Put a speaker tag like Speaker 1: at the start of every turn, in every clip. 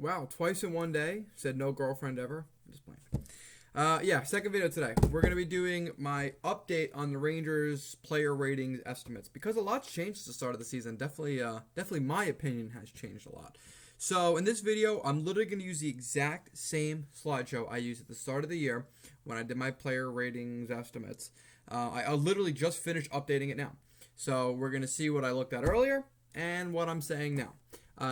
Speaker 1: Wow, twice in one day. Said no girlfriend ever. I'm just playing. Yeah, second video today. We're going to be doing my update on the Rangers player ratings estimates. Because a lot's changed at the start of the season. Definitely my opinion has changed a lot. So in this video, I'm literally going to use the exact same slideshow I used at the start of the year when I did my player ratings estimates. I literally just finished updating it now. So we're going to see what I looked at earlier and what I'm saying now.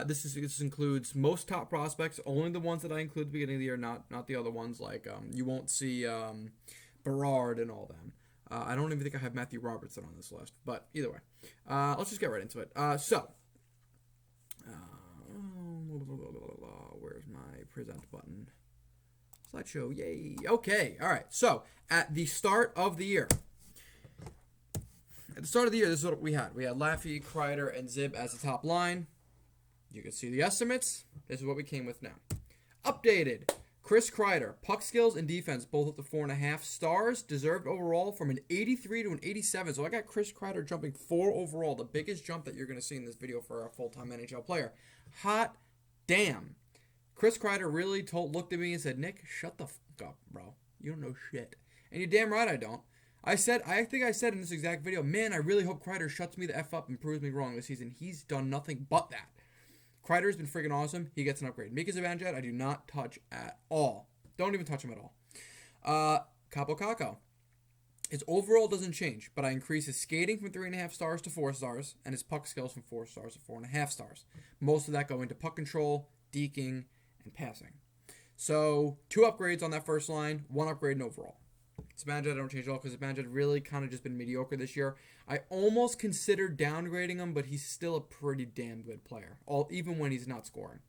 Speaker 1: This includes most top prospects, only the ones that I include at the beginning of the year, not the other ones. Like you won't see Berard and all them. I don't even think I have Matthew Robertson on this list, but either way, let's just get right into it. Where's my present button? Slideshow, yay! Okay, all right. So at the start of the year. At the start of the year, this is what we had. We had Laffy, Kreider, and Zib as the top line. You can see the estimates. This is what we came with now. Updated. Chris Kreider, puck skills and defense, both up to 4.5 stars. Deserved overall from an 83 to an 87. So I got Chris Kreider jumping 4 overall. The biggest jump that you're going to see in this video for a full-time NHL player. Hot damn. Chris Kreider really looked at me and said, Nick, shut the fuck up, bro. You don't know shit. And you're damn right I don't. I think I said in this exact video, man, I really hope Kreider shuts me the F up and proves me wrong this season. He's done nothing but that. Kreider's been freaking awesome. He gets an upgrade. Mika Zibanejad, I do not touch at all. Don't even touch him at all. Capo Caco. His overall doesn't change, but I increase his skating from 3.5 stars to 4 stars, and his puck skills from 4 stars to 4.5 stars. Most of that go into puck control, deking, and passing. So 2 upgrades on that first line, 1 upgrade in overall. Zibanejad I don't change at all because Zibanejad really kind of just been mediocre this year. I almost considered downgrading him, but he's still a pretty damn good player, even when he's not scoring.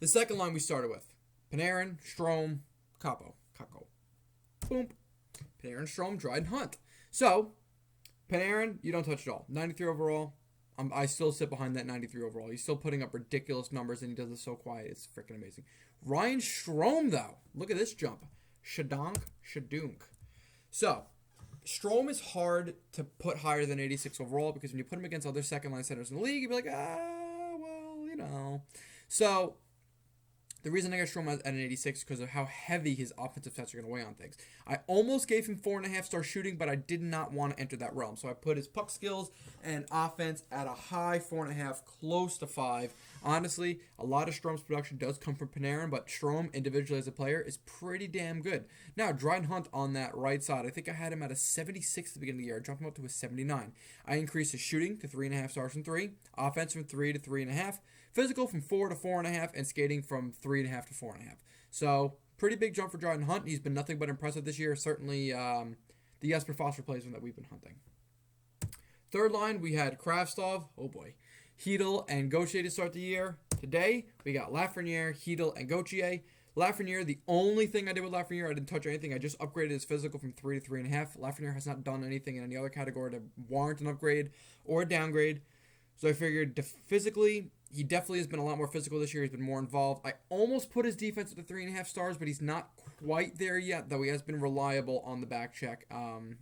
Speaker 1: The second line we started with. Panarin, Shrone, Capo. Boom. Panarin, Shrone, Dryden, Hunt. So, Panarin, you don't touch at all. 93 overall. I still sit behind that 93 overall. He's still putting up ridiculous numbers, and he does it so quiet. It's freaking amazing. Ryan Strome, though. Look at this jump. Shadunk. So, Strome is hard to put higher than 86 overall because when you put him against other second-line centers in the league, you'd be like, well, you know. So, the reason I got Strome at an 86 is because of how heavy his offensive stats are going to weigh on things. I almost gave him 4.5 star shooting, but I did not want to enter that realm. So I put his puck skills and offense at a high 4.5, close to 5. Honestly, a lot of Strome's production does come from Panarin, but Strome individually as a player is pretty damn good. Now, Dryden Hunt on that right side, I think I had him at a 76 at the beginning of the year. I jumped him up to a 79. I increased his shooting to 3.5 stars from 3, offense from 3 to 3.5. Physical from 4 to 4.5, and skating from 3.5 to 4.5. So, pretty big jump for Dryden Hunt. He's been nothing but impressive this year. Certainly the Jesper Foster replacement that we've been hunting. Third line, we had Kravtsov, oh boy, Hedl, and Gautier to start the year. Today, we got Lafreniere, Hedl, and Gautier. Lafreniere, the only thing I did with Lafreniere, I didn't touch anything. I just upgraded his physical from 3 to 3.5. Lafreniere has not done anything in any other category to warrant an upgrade or a downgrade. So I figured physically, he definitely has been a lot more physical this year. He's been more involved. I almost put his defense at the 3.5 stars, but he's not quite there yet, though he has been reliable on the back check. And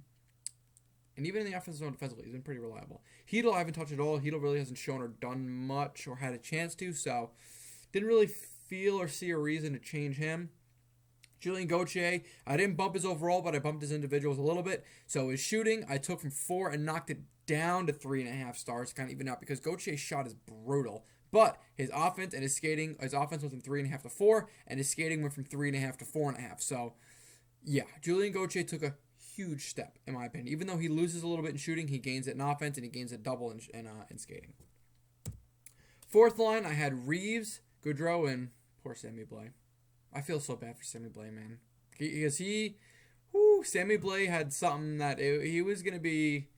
Speaker 1: even in the offensive zone defensively, he's been pretty reliable. Hedl, I haven't touched at all. Hedl really hasn't shown or done much or had a chance to, so didn't really feel or see a reason to change him. Julian Gautier, I didn't bump his overall, but I bumped his individuals a little bit. So his shooting, I took from 4 and knocked it down to 3.5 stars, kind of even out, because Gautier's shot is brutal. But his offense and his skating, his offense went from 3.5 to 4, and his skating went from 3.5 to 4.5. So, yeah, Julian Gautier took a huge step, in my opinion. Even though he loses a little bit in shooting, he gains it in offense, and he gains it double in skating. Fourth line, I had Reeves, Gaudreau, and poor Sammy Blais. I feel so bad for Sammy Blais, man. Because Sammy Blais had something that he was going to be...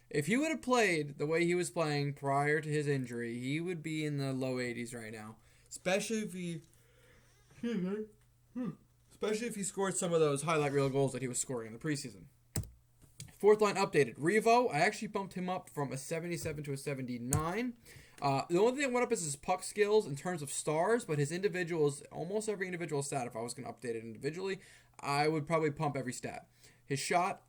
Speaker 1: If he would have played the way he was playing prior to his injury, he would be in the low 80s right now. Especially if he scored some of those highlight reel goals that he was scoring in the preseason. Fourth line updated. Revo, I actually bumped him up from a 77 to a 79. The only thing that went up is his puck skills in terms of stars, but his individuals, almost every individual stat, if I was going to update it individually, I would probably pump every stat. His shot,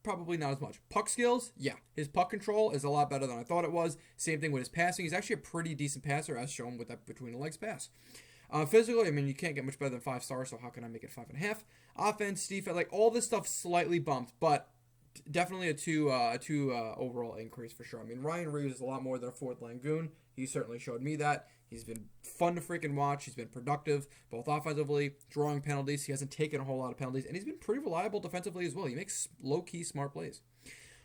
Speaker 1: Probably not as much. Puck skills, yeah. His puck control is a lot better than I thought it was. Same thing with his passing. He's actually a pretty decent passer, as shown with that between the legs pass. Physically, I mean, you can't get much better than 5 stars, so how can I make it 5.5? Offense, defense, like all this stuff slightly bumped, but definitely a two overall increase for sure. I mean, Ryan Reeves is a lot more than a fourth line goon. He certainly showed me that. He's been fun to freaking watch. He's been productive, both offensively, drawing penalties. He hasn't taken a whole lot of penalties, and he's been pretty reliable defensively as well. He makes low-key smart plays.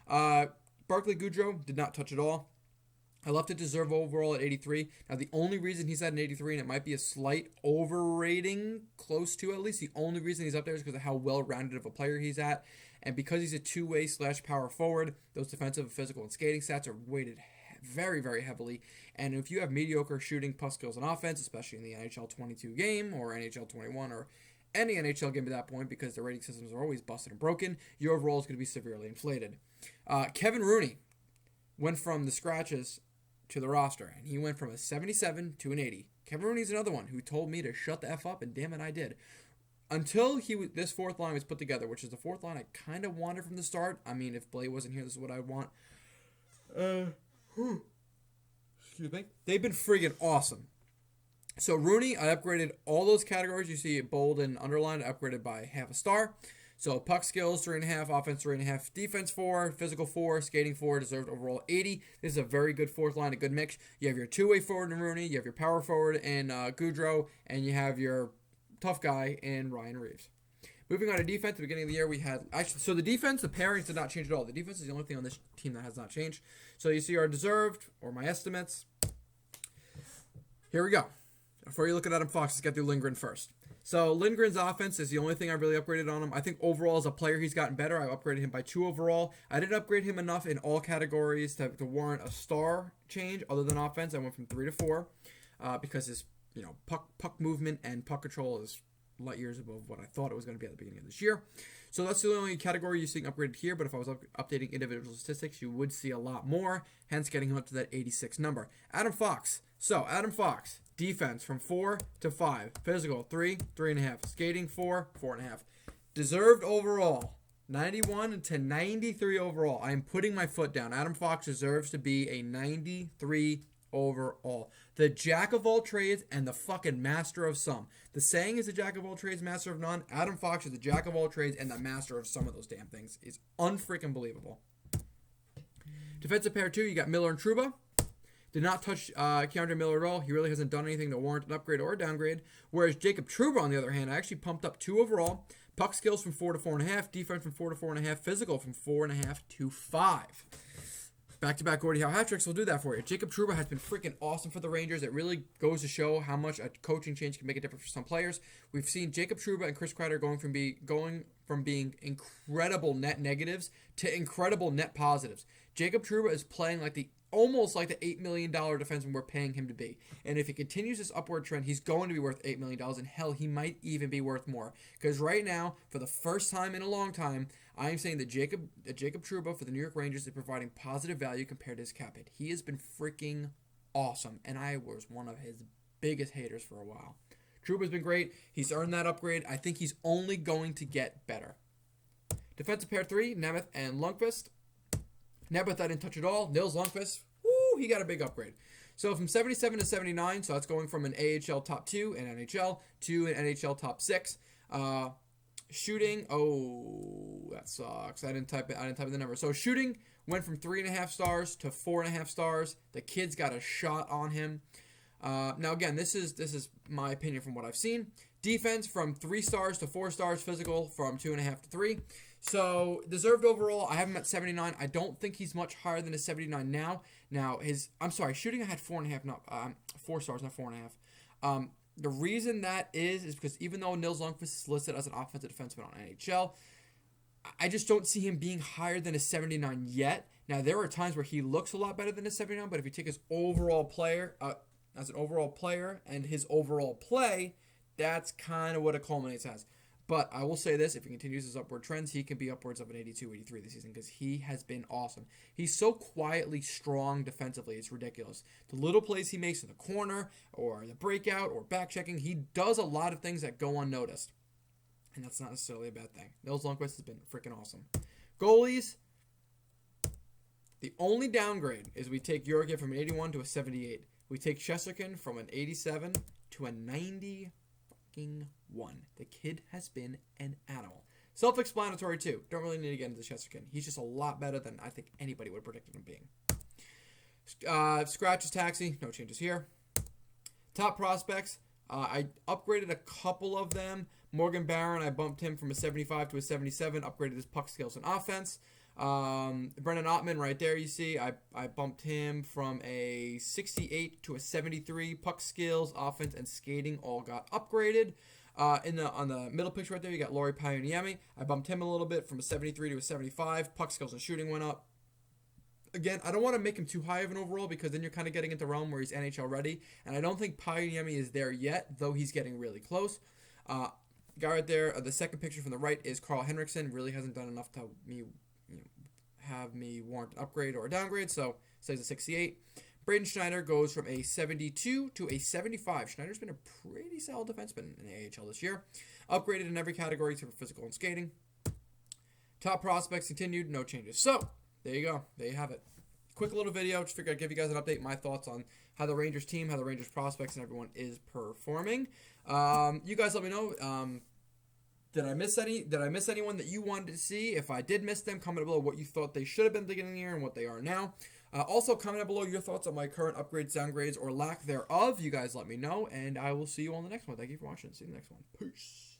Speaker 1: Barclay Gujo did not touch at all. I left it deserve overall at 83. Now, the only reason he's at an 83, and it might be a slight overrating, close to at least, the only reason he's up there is because of how well-rounded of a player he's at. And because he's a two-way / power forward, those defensive, physical, and skating stats are weighted very, very heavily. And if you have mediocre shooting, puck skills, and offense, especially in the NHL 22 game or NHL 21 or any NHL game at that point, because the rating systems are always busted and broken, your overall is going to be severely inflated. Kevin Rooney went from the scratches to the roster, and he went from a 77 to an 80. Kevin Rooney's another one who told me to shut the F up, and damn it, I did. Until this fourth line was put together, which is the fourth line I kind of wanted from the start. I mean, if Blay wasn't here, this is what I want. Excuse me. They've been friggin' awesome. So Rooney, I upgraded all those categories. You see it bold and underlined. I upgraded by half a star. So puck skills, 3.5, offense, 3.5, defense, 4, physical, 4, skating, 4, deserved overall 80. This is a very good fourth line, a good mix. You have your two-way forward in Rooney, you have your power forward in Gaudreau, and you have your tough guy in Ryan Reeves. Moving on to defense, at the beginning of the year, we had... So the defense, the pairings did not change at all. The defense is the only thing on this team that has not changed. So you see our deserved, or my estimates. Here we go. Before you look at Adam Fox, let's get through Lindgren first. So Lindgren's offense is the only thing I really upgraded on him. I think overall as a player, he's gotten better. I upgraded him by 2 overall. I didn't upgrade him enough in all categories to warrant a star change other than offense. I went from 3 to 4 because his puck movement and puck control is light years above what I thought it was going to be at the beginning of this year. So that's the only category you're seeing upgraded here, but if I was updating individual statistics, you would see a lot more, hence getting him up to that 86 number. Adam Fox. So Adam Fox, defense from 4 to 5, physical 3, 3.5, skating 4, 4.5. Deserved overall, 91 to 93 overall. I am putting my foot down. Adam Fox deserves to be a 93 overall. The jack of all trades and the fucking master of some. The saying is the jack of all trades, master of none. Adam Fox is the jack of all trades and the master of some of those damn things. It's unfreaking believable. Defensive pair 2, you got Miller and Trouba. Did not touch Keandre Miller at all. He really hasn't done anything to warrant an upgrade or a downgrade. Whereas Jacob Trouba, on the other hand, I actually pumped up 2 overall. Puck skills from 4 to 4.5. Defense from 4 to 4.5. Physical from 4.5 to 5. Back-to-back Gordie Howe hat tricks will do that for you. Jacob Trouba has been freaking awesome for the Rangers. It really goes to show how much a coaching change can make a difference for some players. We've seen Jacob Trouba and Chris Kreider going from being incredible net negatives to incredible net positives. Jacob Trouba is playing almost like the $8 million defenseman we're paying him to be. And if he continues this upward trend, he's going to be worth $8 million. And hell, he might even be worth more. Because right now, for the first time in a long time, I am saying that Jacob Trouba for the New York Rangers is providing positive value compared to his cap hit. He has been freaking awesome. And I was one of his biggest haters for a while. Trouba's been great. He's earned that upgrade. I think he's only going to get better. Defensive pair 3, Nemeth and Lundqvist. Nemeth I didn't touch at all. Nils Lundqvist, he got a big upgrade. So from 77 to 79, so that's going from an AHL top 2 in NHL to an NHL top 6. Shooting, that sucks. I didn't type in the number. So shooting went from 3.5 stars to 4.5 stars. The kid's got a shot on him. Now again, this is my opinion from what I've seen. Defense from 3 stars to 4 stars. Physical from 2.5 to 3. So deserved overall, I have him at 79. I don't think he's much higher than a 79 now. Now shooting I had 4.5, not 4 stars, not 4.5. The reason that is because even though Nils Lundqvist is listed as an offensive defenseman on NHL, I just don't see him being higher than a 79 yet. Now there are times where he looks a lot better than a 79, but if you take his overall player as an overall player and his overall play, that's kind of what it culminates as. But I will say this, if he continues his upward trends, he can be upwards of an 82, 83 this season because he has been awesome. He's so quietly strong defensively, it's ridiculous. The little plays he makes in the corner or the breakout or back checking, he does a lot of things that go unnoticed. And that's not necessarily a bad thing. Nils Lundqvist has been freaking awesome. Goalies, the only downgrade is we take Jorge from an 81 to a 78. We take Cjethsyt from an 87 to a 90 fucking 1. The kid has been an animal. Self-explanatory too. Don't really need to get into Cjethsyt. He's just a lot better than I think anybody would have predicted him being. Scratch is Taxi. No changes here. Top prospects. I upgraded a couple of them. Morgan Barron, I bumped him from a 75 to a 77. Upgraded his puck skills and offense. Brennan Ottman right there, you see. I bumped him from a 68 to a 73. Puck skills, offense, and skating all got upgraded. On the middle picture right there, you got Lauri Pajuniemi. I bumped him a little bit from a 73 to a 75. Puck skills and shooting went up. Again, I don't want to make him too high of an overall because then you're kind of getting into realm where he's NHL ready. And I don't think Pajuniemi is there yet, though he's getting really close. Guy right there, the second picture from the right is Carl Hendrickson. Really hasn't done enough to have me warrant an upgrade or a downgrade, so stays at 68. Braden Schneider goes from a 72 to a 75. Schneider's been a pretty solid defenseman in the AHL this year. Upgraded in every category except for physical and skating. Top prospects continued, no changes. So, there you go. There you have it. Quick little video. Just figured I'd give you guys an update, my thoughts on how the Rangers team, how the Rangers prospects, and everyone is performing. You guys let me know. Did I miss anyone that you wanted to see? If I did miss them, comment below what you thought they should have been at the beginning of the year and what they are now. Also, comment below your thoughts on my current upgrades, downgrades, or lack thereof. You guys let me know, and I will see you on the next one. Thank you for watching. See you in the next one. Peace.